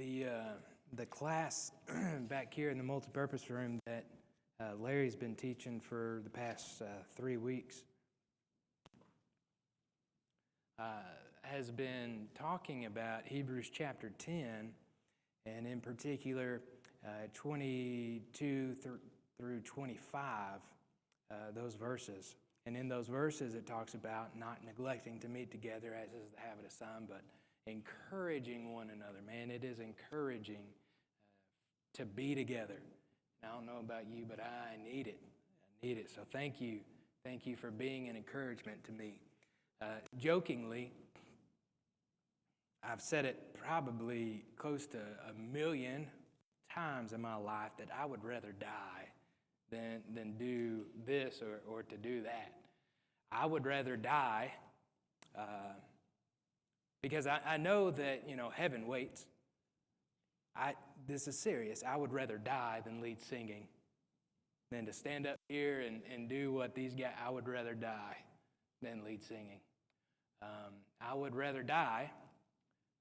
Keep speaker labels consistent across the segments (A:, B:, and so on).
A: The class back here in the multipurpose room that Larry's been teaching for the past 3 weeks has been talking about Hebrews chapter 10, and in particular 22 through 25, those verses. And in those verses it talks about not neglecting to meet together as is the habit of some, but encouraging one another. Man, it is encouraging to be together. And I don't know about you, but I need it. I need it. So thank you. Thank you for being an encouragement to me. Jokingly, I've said it probably close to 1,000,000 times in my life that I would rather die than do this or to do that. I would rather die because I know that, heaven waits. This is serious. I would rather die than lead singing, than to stand up here and do what these guys. I would rather die than lead singing. I would rather die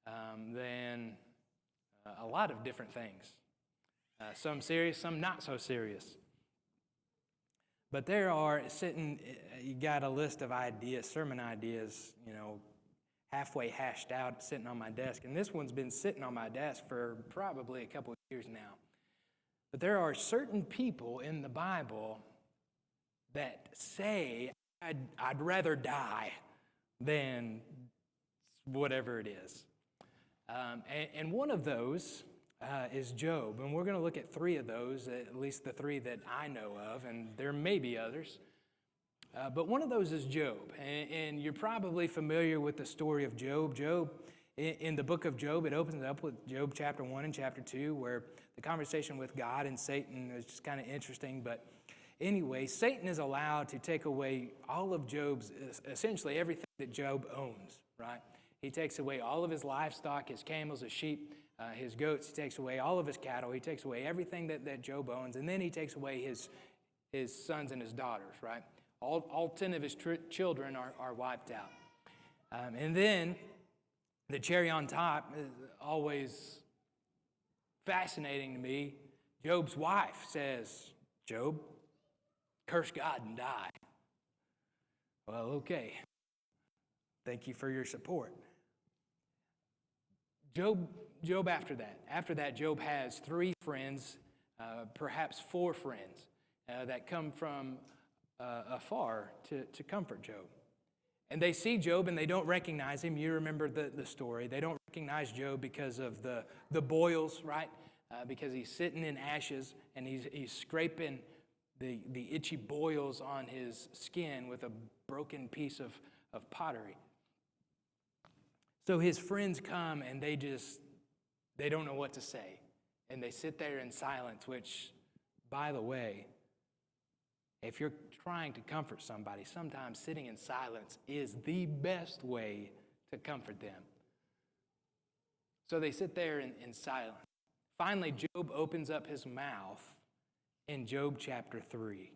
A: than a lot of different things. Some serious, some not so serious. But there are you got a list of ideas, sermon ideas, halfway hashed out, sitting on my desk. And this one's been sitting on my desk for probably a couple of years now. But there are certain people in the Bible that say, I'd rather die than whatever it is. And one of those is Job. And we're going to look at 3 of those, at least the 3 that I know of, and there may be others. But one of those is Job. And you're probably familiar with the story of Job. Job, in the book of Job, it opens up with Job chapter 1 and chapter 2, where the conversation with God and Satan is just kind of interesting. But anyway, Satan is allowed to take away all of Job's, essentially everything that Job owns, right? He takes away all of his livestock, his camels, his sheep, his goats. He takes away all of his cattle. He takes away everything that Job owns. And then he takes away his sons and his daughters, right? All 10 of his children are wiped out. And then the cherry on top is always fascinating to me. Job's wife says, Job, curse God and die. Well, okay. Thank you for your support. Job after that, Job has 3 friends, perhaps 4 friends that come from afar to comfort Job. And they see Job and they don't recognize him. You remember the story. They don't recognize Job because of the boils, right? Because he's sitting in ashes and he's scraping the itchy boils on his skin with a broken piece of pottery. So his friends come and they don't know what to say. And they sit there in silence, which, by the way, if you're trying to comfort somebody, sometimes sitting in silence is the best way to comfort them. So they sit there in silence. Finally, Job opens up his mouth in Job chapter 3.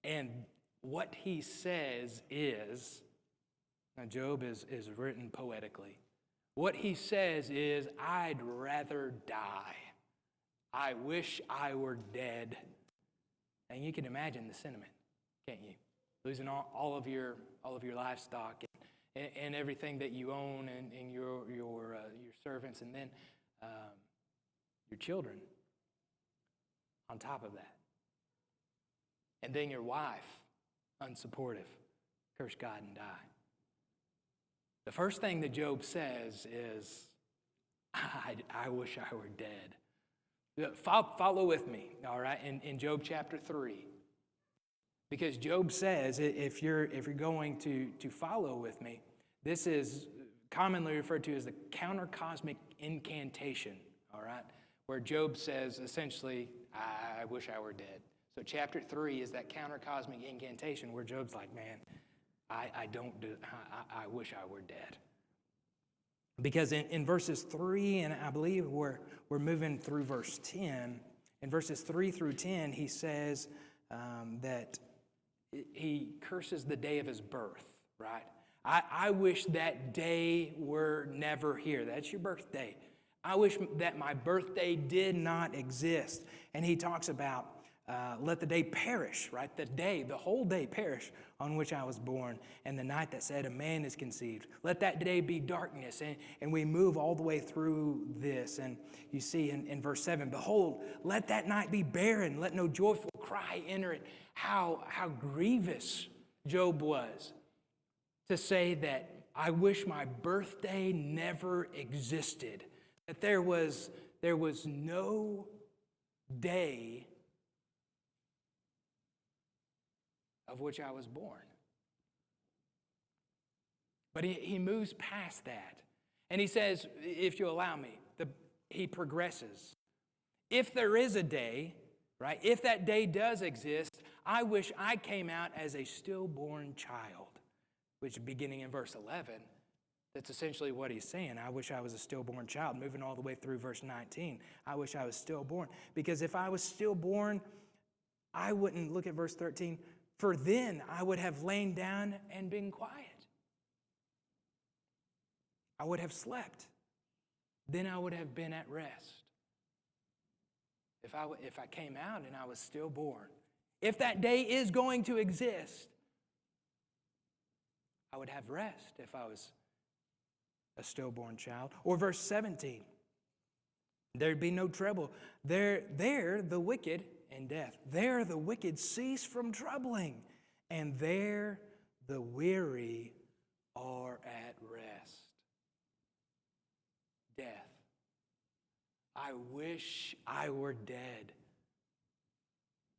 A: And what he says is, now Job is written poetically. What he says is, I'd rather die. I wish I were dead. And you can imagine the sentiment, can't you? Losing all of your livestock and everything that you own and your servants, and then your children on top of that. And then your wife, unsupportive, curse God and die. The first thing that Job says is, I wish I were dead. Follow with me, all right, in Job chapter 3. Because Job says, if you're going to follow with me, this is commonly referred to as the countercosmic incantation, all right, where Job says, essentially, I wish I were dead. So chapter 3 is that countercosmic incantation where Job's like, man, I wish I were dead. Because in verses 3, and I believe we're moving through verse 10, in verses 3 through 10, he says that he curses the day of his birth, right? I wish that day were never here. That's your birthday. I wish that my birthday did not exist. And he talks about let the day perish, right? The whole day perish on which I was born, and the night that said a man is conceived. Let that day be darkness. And we move all the way through this. And you see in verse 7, behold, let that night be barren. Let no joyful cry enter it. How grievous Job was to say that I wish my birthday never existed. That there was no day of which I was born. But he moves past that. And he says, if you allow me, he progresses. If there is a day, right, if that day does exist, I wish I came out as a stillborn child, which beginning in verse 11, that's essentially what he's saying. I wish I was a stillborn child. Moving all the way through verse 19, I wish I was stillborn. Because if I was stillborn, I wouldn't, look at verse 13, for then I would have lain down and been quiet. I would have slept. Then I would have been at rest. If I came out and I was stillborn, if that day is going to exist, I would have rest if I was a stillborn child. Or verse 17, there'd be no trouble. There the wicked and death. There the wicked cease from troubling, and there the weary are at rest. Death. I wish I were dead.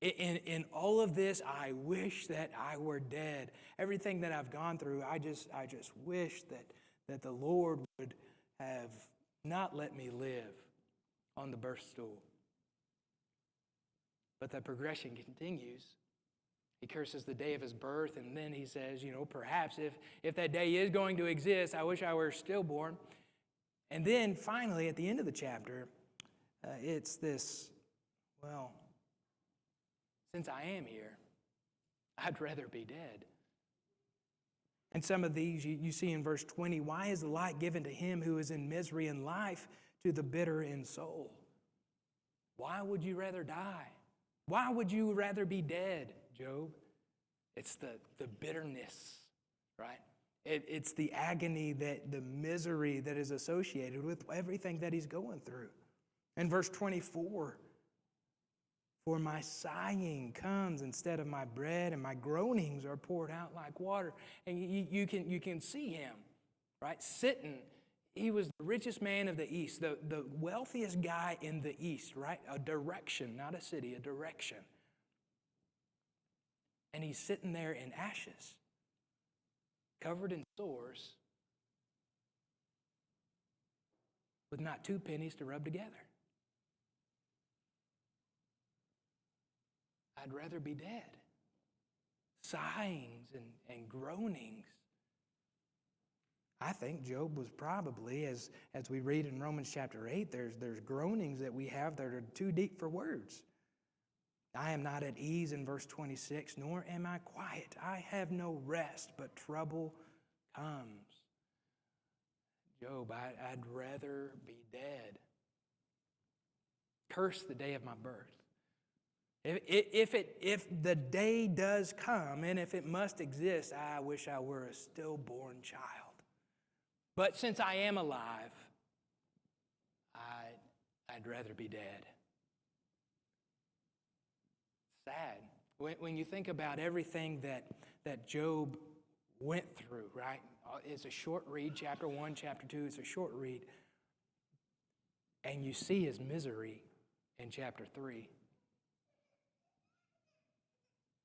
A: In all of this, I wish that I were dead. Everything that I've gone through, I just wish that the Lord would have not let me live on the birth stool. But the progression continues. He curses the day of his birth, and then he says, perhaps if that day is going to exist, I wish I were stillborn. And then finally, at the end of the chapter, it's this, well, since I am here, I'd rather be dead. And some of these you see in verse 20, why is the light given to him who is in misery and life to the bitter in soul? Why would you rather die? Why would you rather be dead, Job? It's the bitterness, right? It's the agony, the misery that is associated with everything that he's going through. In verse 24, for my sighing comes instead of my bread, and my groanings are poured out like water. And you can see him, right, sitting. He was the richest man of the East, the wealthiest guy in the East, right? A direction, not a city, a direction. And he's sitting there in ashes, covered in sores, with not 2 pennies to rub together. I'd rather be dead. Sighings and groanings. I think Job was probably, as we read in Romans chapter 8, there's groanings that we have that are too deep for words. I am not at ease in verse 26, nor am I quiet. I have no rest, but trouble comes. Job, I'd rather be dead. Curse the day of my birth. If the day does come, and if it must exist, I wish I were a stillborn child. But since I am alive, I'd rather be dead. Sad. When you think about everything that Job went through, right? It's a short read, chapter 1, chapter 2, it's a short read. And you see his misery in chapter 3,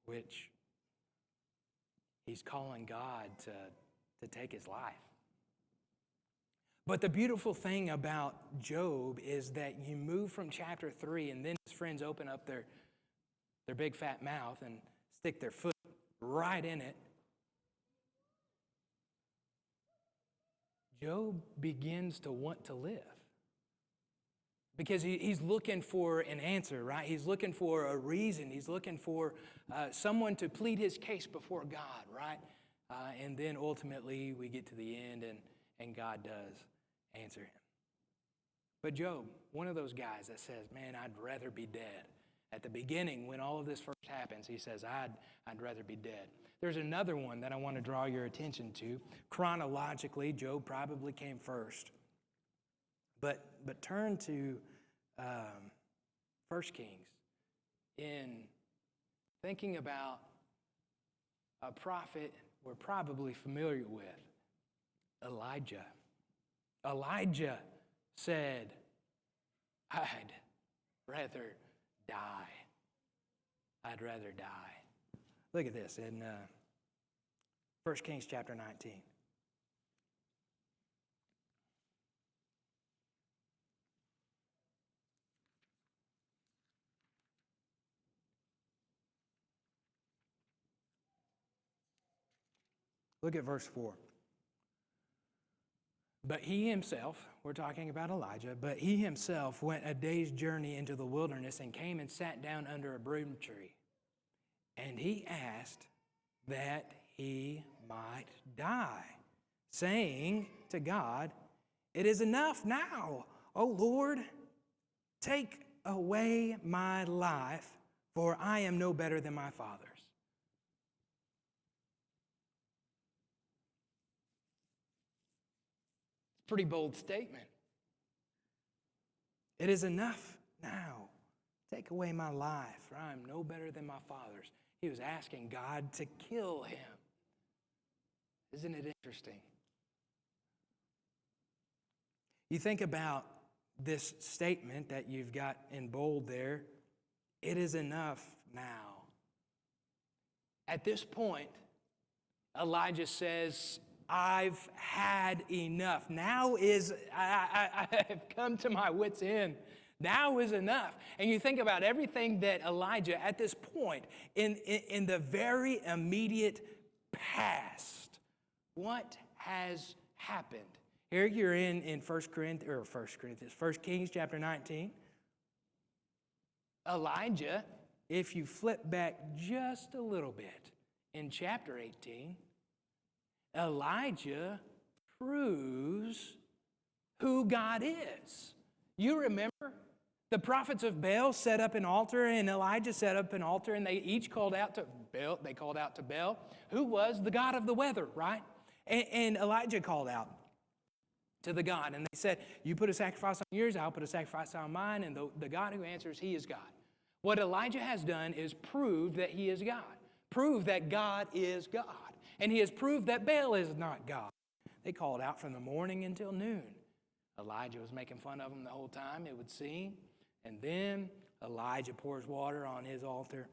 A: which he's calling God to take his life. But the beautiful thing about Job is that you move from chapter 3, and then his friends open up their big fat mouth and stick their foot right in it. Job begins to want to live. Because he's looking for an answer, right? He's looking for a reason. He's looking for someone to plead his case before God, right? And then ultimately we get to the end and God does answer him. But Job, one of those guys that says, man, I'd rather be dead. At the beginning, when all of this first happens, he says, I'd rather be dead. There's another one that I want to draw your attention to. Chronologically, Job probably came first. But turn to 1 Kings. In thinking about a prophet we're probably familiar with, Elijah. Elijah said, I'd rather die. I'd rather die. Look at this in 1 Kings chapter 19. Look at verse 4. But he himself, we're talking about Elijah, but he himself went a day's journey into the wilderness and came and sat down under a broom tree. And he asked that he might die, saying to God, it is enough now, O Lord, take away my life, for I am no better than my fathers. Pretty bold statement. It is enough now. Take away my life, for I am no better than my fathers. He was asking God to kill him. Isn't it interesting? You think about this statement that you've got in bold there. It is enough now. At this point, Elijah says, I've had enough. Now I have come to my wit's end. Now is enough. And you think about everything that Elijah, at this point, in the very immediate past, what has happened? Here you're in 1 Kings chapter 19. Elijah, if you flip back just a little bit, in chapter 18, Elijah proves who God is. You remember the prophets of Baal set up an altar, and Elijah set up an altar, and they each called out to Baal. They called out to Baal, who was the god of the weather, right? And Elijah called out to the God, and they said, you put a sacrifice on yours, I'll put a sacrifice on mine, and the God who answers, he is God. What Elijah has done is proved that he is God. Proved that God is God. And he has proved that Baal is not God. They called out from the morning until noon. Elijah was making fun of them the whole time, it would seem. And then Elijah pours water on his altar.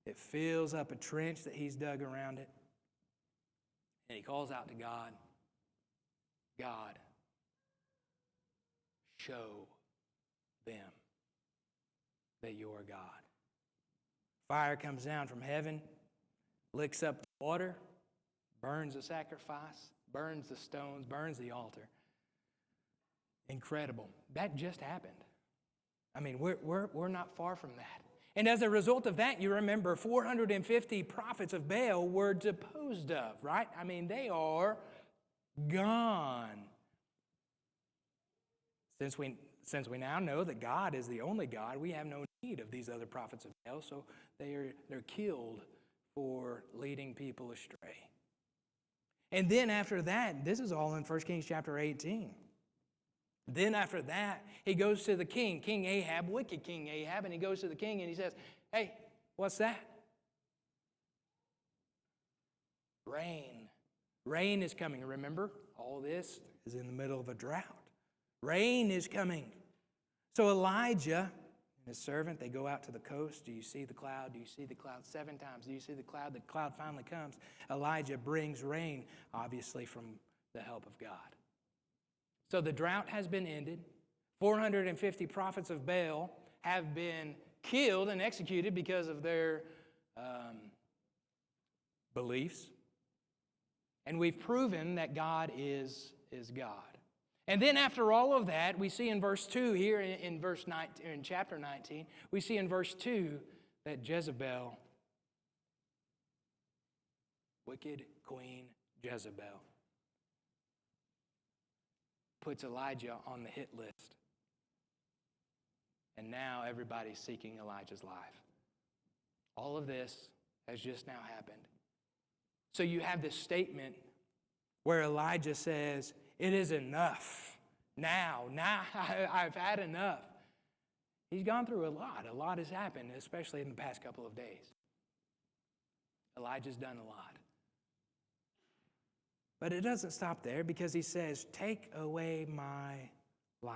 A: It fills up a trench that he's dug around it. And he calls out to God, God, show them that you are God. Fire comes down from heaven, licks up the water, burns the sacrifice, burns the stones, burns the altar. Incredible. That just happened. I mean, we're not far from that. And as a result of that, you remember 450 prophets of Baal were deposed of, right? I mean, they are gone. Since we now know that God is the only God, we have no need of these other prophets of Baal, so they're killed for leading people astray. And then after that, this is all in 1 Kings chapter 18. Then after that, he goes to the king, King Ahab, wicked King Ahab, and he goes to the king and he says, hey, what's that? Rain. Rain is coming. Remember, all this is in the middle of a drought. Rain is coming. So Elijah and his servant, they go out to the coast. Do you see the cloud? Do you see the cloud? 7 times. Do you see the cloud? The cloud finally comes. Elijah brings rain, obviously from the help of God. So the drought has been ended. 450 prophets of Baal have been killed and executed because of their beliefs. And we've proven that God is God. And then after all of that, we see in verse 2 here in chapter 19, we see in verse 2 that Jezebel wicked queen Jezebel puts Elijah on the hit list. And now everybody's seeking Elijah's life. All of this has just now happened. So you have this statement where Elijah says, it is enough. Now I've had enough. He's gone through a lot. A lot has happened, especially in the past couple of days. Elijah's done a lot. But it doesn't stop there, because he says, take away my life.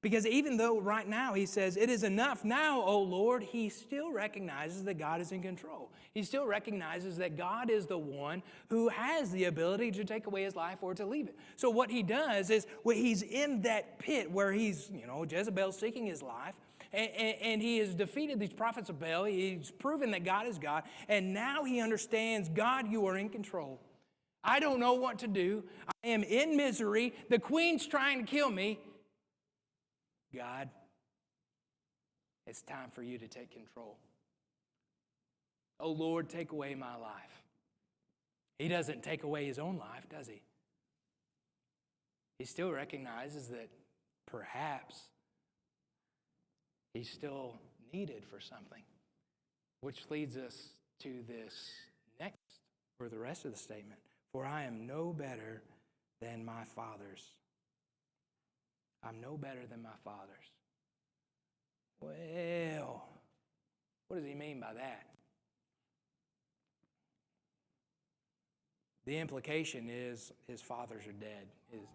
A: Because even though right now he says, it is enough now, O Lord, he still recognizes that God is in control. He still recognizes that God is the one who has the ability to take away his life or to leave it. So what he does is, when he's in that pit where he's, Jezebel seeking his life, and he has defeated these prophets of Baal, he's proven that God is God, and now he understands, God, you are in control. I don't know what to do. I am in misery. The queen's trying to kill me. God, it's time for you to take control. Oh Lord, take away my life. He doesn't take away his own life, does he? He still recognizes that perhaps he's still needed for something, which leads us to this next, or the rest of the statement. For I am no better than my fathers. I'm no better than my fathers. Well, what does he mean by that? The implication is his fathers are dead.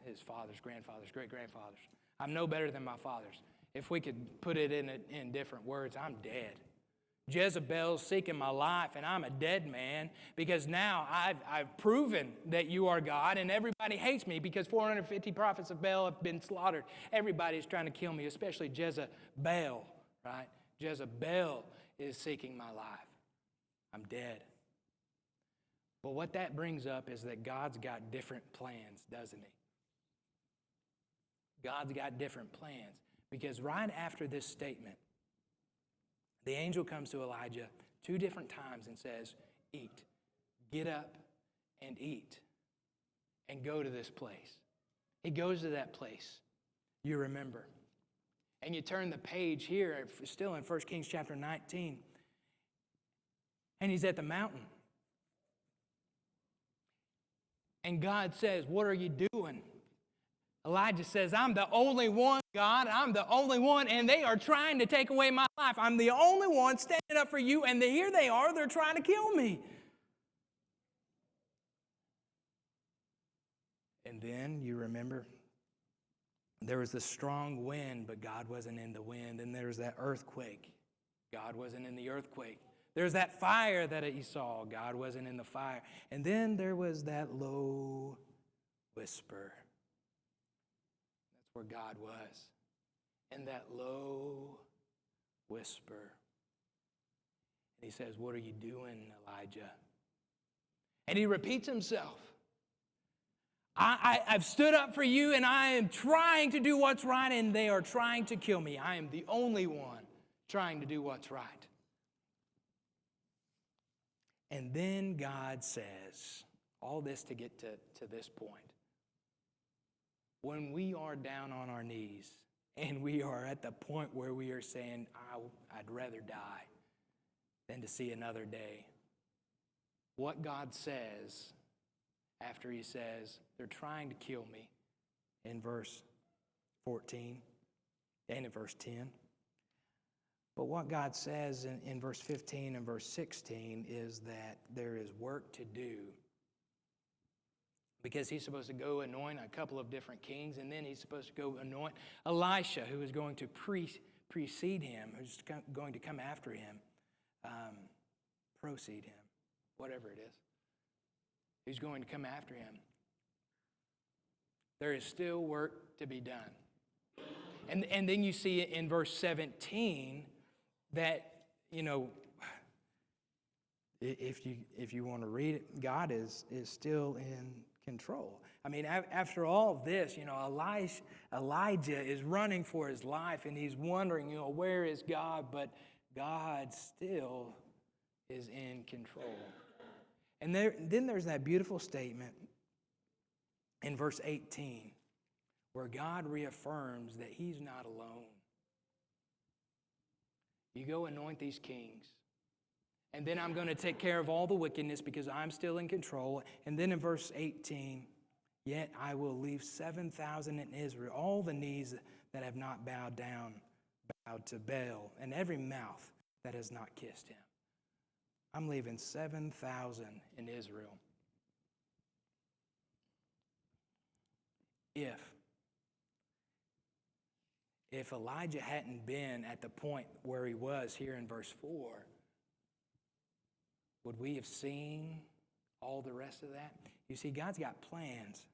A: His fathers, grandfathers, great-grandfathers. I'm no better than my fathers. If we could put it in different words, I'm dead. Jezebel's seeking my life, and I'm a dead man, because now I've proven that you are God, and everybody hates me because 450 prophets of Baal have been slaughtered. Everybody's trying to kill me, especially Jezebel, right? Jezebel is seeking my life. I'm dead. But what that brings up is that God's got different plans, doesn't he? God's got different plans, because right after this statement, the angel comes to Elijah 2 different times and says, eat, get up and eat, and go to this place. He goes to that place, you remember. And you turn the page here, still in 1 Kings chapter 19, and he's at the mountain. And God says, what are you doing? Elijah says, I'm the only one, God. I'm the only one, and they are trying to take away my life. I'm the only one standing up for you, and here they are. They're trying to kill me. And then, you remember, there was this strong wind, but God wasn't in the wind. And there was that earthquake. God wasn't in the earthquake. There's that fire that he saw. God wasn't in the fire. And then there was that low whisper. Where God was, in that low whisper. And he says, what are you doing, Elijah? And he repeats himself. I've stood up for you, and I am trying to do what's right, and they are trying to kill me. I am the only one trying to do what's right. And then God says, all this to get to this point. When we are down on our knees and we are at the point where we are saying, I'd rather die than to see another day, what God says after he says, they're trying to kill me, in verse 14 and in verse 10. But what God says in verse 15 and verse 16 is that there is work to do. Because he's supposed to go anoint a couple of different kings, and then he's supposed to go anoint Elisha, who is going to precede him, who's going to come after him, proceed him, whatever it is. He's going to come after him. There is still work to be done. And then you see in verse 17 that, if you want to read it, God is still in control. I mean, after all of this, Elijah is running for his life, and he's wondering, where is God? But God still is in control. And then there's that beautiful statement in verse 18 where God reaffirms that he's not alone. You go anoint these kings. And then I'm going to take care of all the wickedness because I'm still in control. And then in verse 18, yet I will leave 7,000 in Israel, all the knees that have not bowed to Baal, and every mouth that has not kissed him. I'm leaving 7,000 in Israel. If Elijah hadn't been at the point where he was here in verse 4, would we have seen all the rest of that? You see, God's got plans.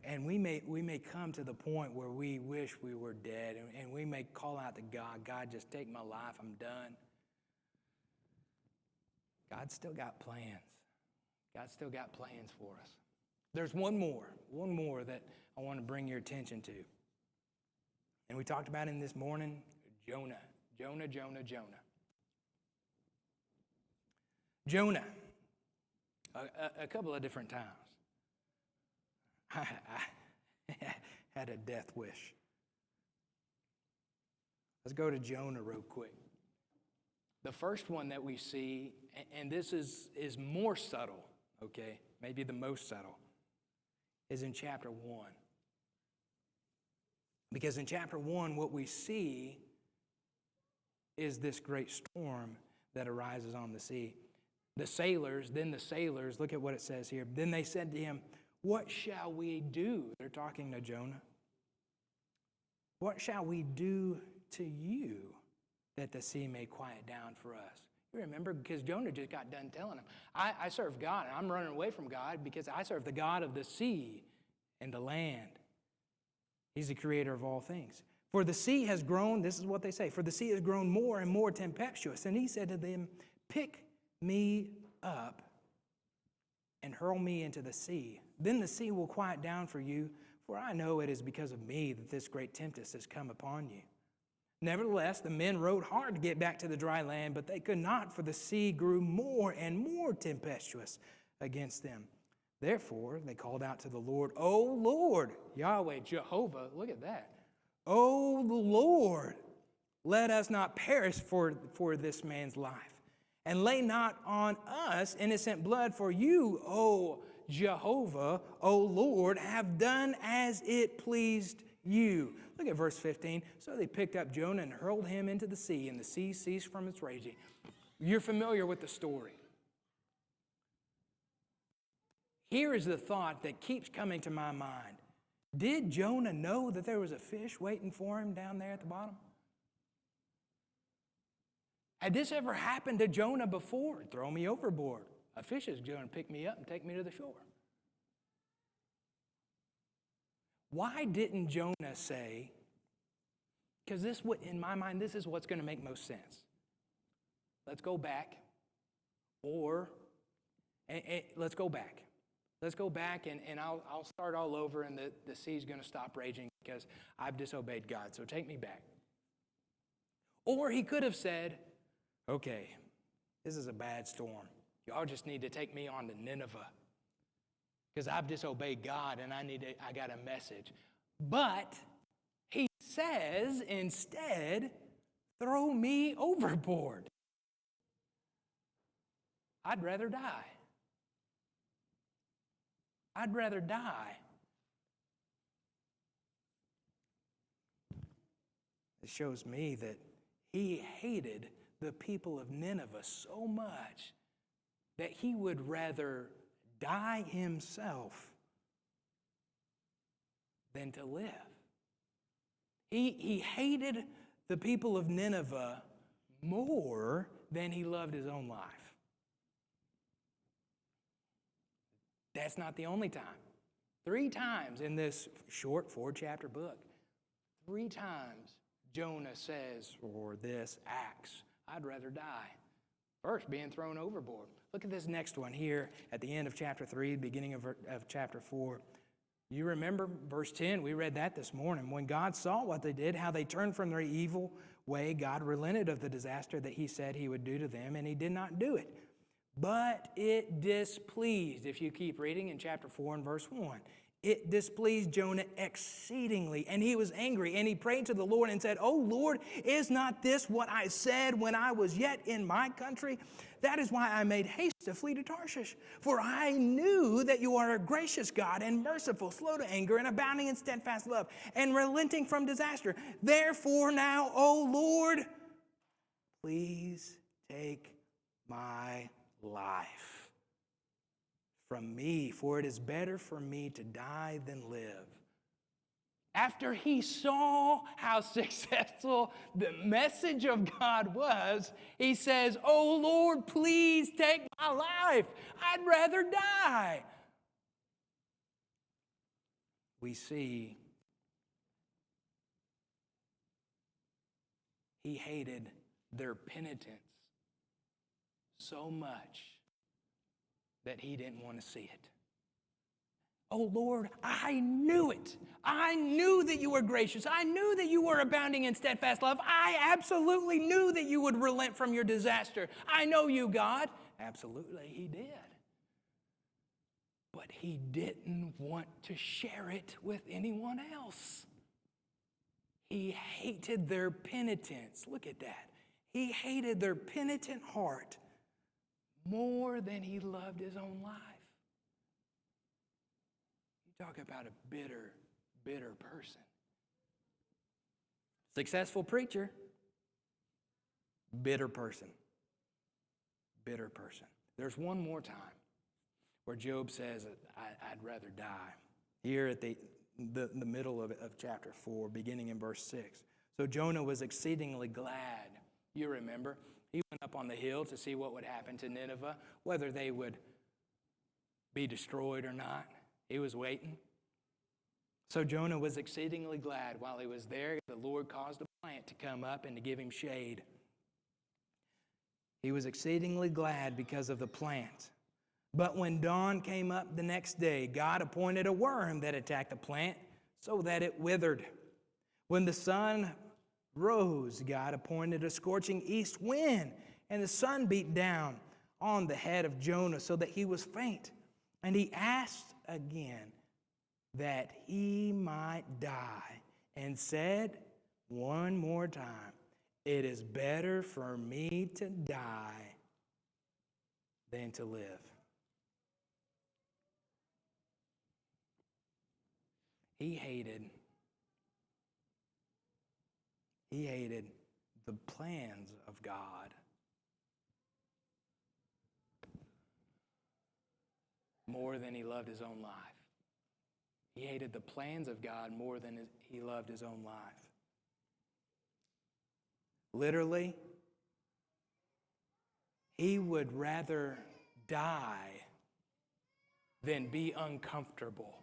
A: And we may come to the point where we wish we were dead, and we may call out to God, God, just take my life, I'm done. God's still got plans. God's still got plans for us. There's one more that I want to bring your attention to. And we talked about him this morning, Jonah. Jonah, a couple of different times, I had a death wish. Let's go to Jonah real quick. The first one that we see, and this is more subtle, okay, maybe the most subtle, is in chapter 1. Because in chapter 1, what we see is this great storm that arises on the sea. The sailors, look at what it says here. Then they said to him, what shall we do? They're talking to Jonah. What shall we do to you that the sea may quiet down for us? You remember, because Jonah just got done telling him, I serve God, and I'm running away from God because I serve the God of the sea and the land. He's the creator of all things. For the sea has grown, this is what they say, for the sea has grown more and more tempestuous. And he said to them, pick me up and hurl me into the sea. Then the sea will quiet down for you, for I know it is because of me that this great tempest has come upon you. Nevertheless, the men rowed hard to get back to the dry land, but they could not, for the sea grew more and more tempestuous against them. Therefore, they called out to the Lord, O Lord, Yahweh, Jehovah, look at that. O Lord, let us not perish for this man's life. And lay not on us innocent blood, for you, O Jehovah, O Lord, have done as it pleased you. Look at verse 15. So they picked up Jonah and hurled him into the sea, and the sea ceased from its raging. You're familiar with the story. Here is the thought that keeps coming to my mind. Did Jonah know that there was a fish waiting for him down there at the bottom? Had this ever happened to Jonah before? Throw me overboard. A fish is going to pick me up and take me to the shore. Why didn't Jonah say, because in my mind, this is what's going to make most sense. Let's go back, let's go back. Let's go back and I'll start all over, and the sea's going to stop raging because I've disobeyed God, so take me back. Or he could have said, okay, this is a bad storm. Y'all just need to take me on to Nineveh because I've disobeyed God and I got a message. But he says instead, throw me overboard. I'd rather die. I'd rather die. It shows me that he hated the people of Nineveh so much that he would rather die himself than to live. He hated the people of Nineveh more than he loved his own life. That's not the only time. 3 times in this short 4-chapter book, 3 times Jonah says, or this acts, I'd rather die. First, being thrown overboard. Look at this next one here at the end of chapter 3, beginning of chapter 4. You remember verse 10, we read that this morning. When God saw what they did, how they turned from their evil way, God relented of the disaster that he said he would do to them, and he did not do it. But it displeased, if you keep reading in chapter 4 and verse 1, it displeased Jonah exceedingly, and he was angry, and he prayed to the Lord and said, "O Lord, is not this what I said when I was yet in my country? That is why I made haste to flee to Tarshish. For I knew that you are a gracious God and merciful, slow to anger, and abounding in steadfast love, and relenting from disaster. Therefore now, O Lord, please take my life from me, for it is better for me to die than live." After he saw how successful the message of God was, he says, "Oh Lord, please take my life. I'd rather die." We see he hated their penitence so much that he didn't want to see it. "Oh Lord, I knew it. I knew that you were gracious. I knew that you were abounding in steadfast love. I absolutely knew that you would relent from your disaster. I know you, God." Absolutely, he did. But he didn't want to share it with anyone else. He hated their penitence. Look at that. He hated their penitent heart more than he loved his own life. You talk about a bitter, bitter person. Successful preacher, bitter person. Bitter person. There's one more time where Job says, I'd rather die. Here at the middle of chapter 4, beginning in verse 6. "So Jonah was exceedingly glad." You remember, he went up on the hill to see what would happen to Nineveh, whether they would be destroyed or not. He was waiting. "So Jonah was exceedingly glad while he was there. The Lord caused a plant to come up and to give him shade. He was exceedingly glad because of the plant. But when dawn came up the next day, God appointed a worm that attacked the plant so that it withered. When the sun rose, God appointed a scorching east wind, and the sun beat down on the head of Jonah so that he was faint. And he asked again that he might die, and said one more time, 'It is better for me to die than to live.'" He hated the plans of God more than he loved his own life. He hated the plans of God more than he loved his own life. Literally, he would rather die than be uncomfortable.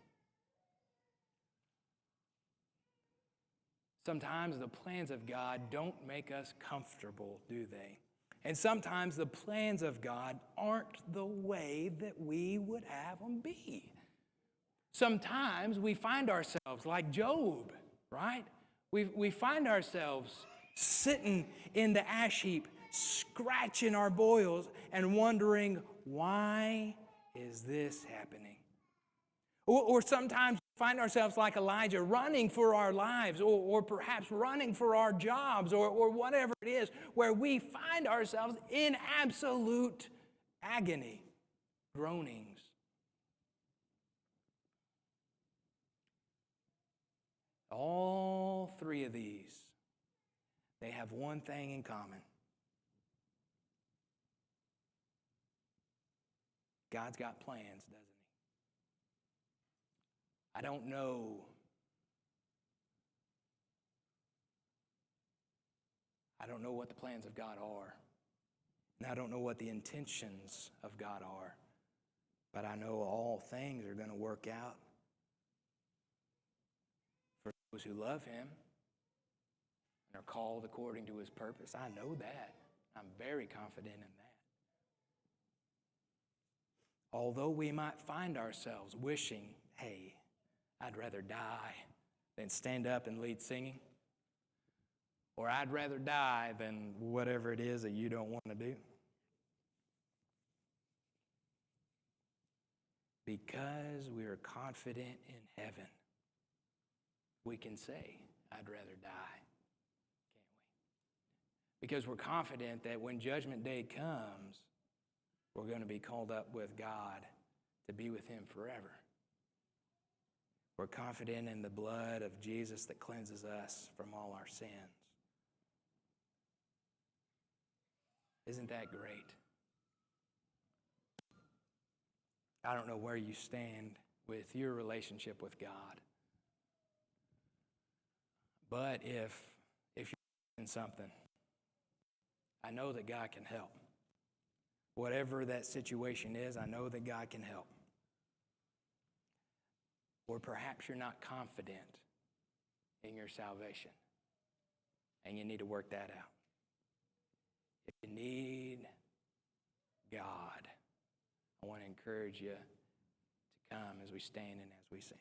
A: Sometimes the plans of God don't make us comfortable, do they? And sometimes the plans of God aren't the way that we would have them be. Sometimes we find ourselves like Job, right? We find ourselves sitting in the ash heap, scratching our boils and wondering, why is this happening? Or sometimes we find ourselves like Elijah, running for our lives, or perhaps running for our jobs, or whatever it is, where we find ourselves in absolute agony, groanings. All three of these, they have one thing in common. God's got plans, doesn't he? I don't know. I don't know what the plans of God are. And I don't know what the intentions of God are. But I know all things are going to work out for those who love him and are called according to his purpose. I know that. I'm very confident in that. Although we might find ourselves wishing, hey, I'd rather die than stand up and lead singing, or I'd rather die than whatever it is that you don't want to do. because we are confident in heaven, we can say, I'd rather die, can't we? Because we're confident that when Judgment Day comes, we're going to be called up with God to be with Him forever. We're confident in the blood of Jesus that cleanses us from all our sins. Isn't that great? I don't know where you stand with your relationship with God. But if you're in something, I know that God can help. Whatever that situation is, I know that God can help. Or perhaps you're not confident in your salvation, and you need to work that out. If you need God, I want to encourage you to come as we stand and as we sing.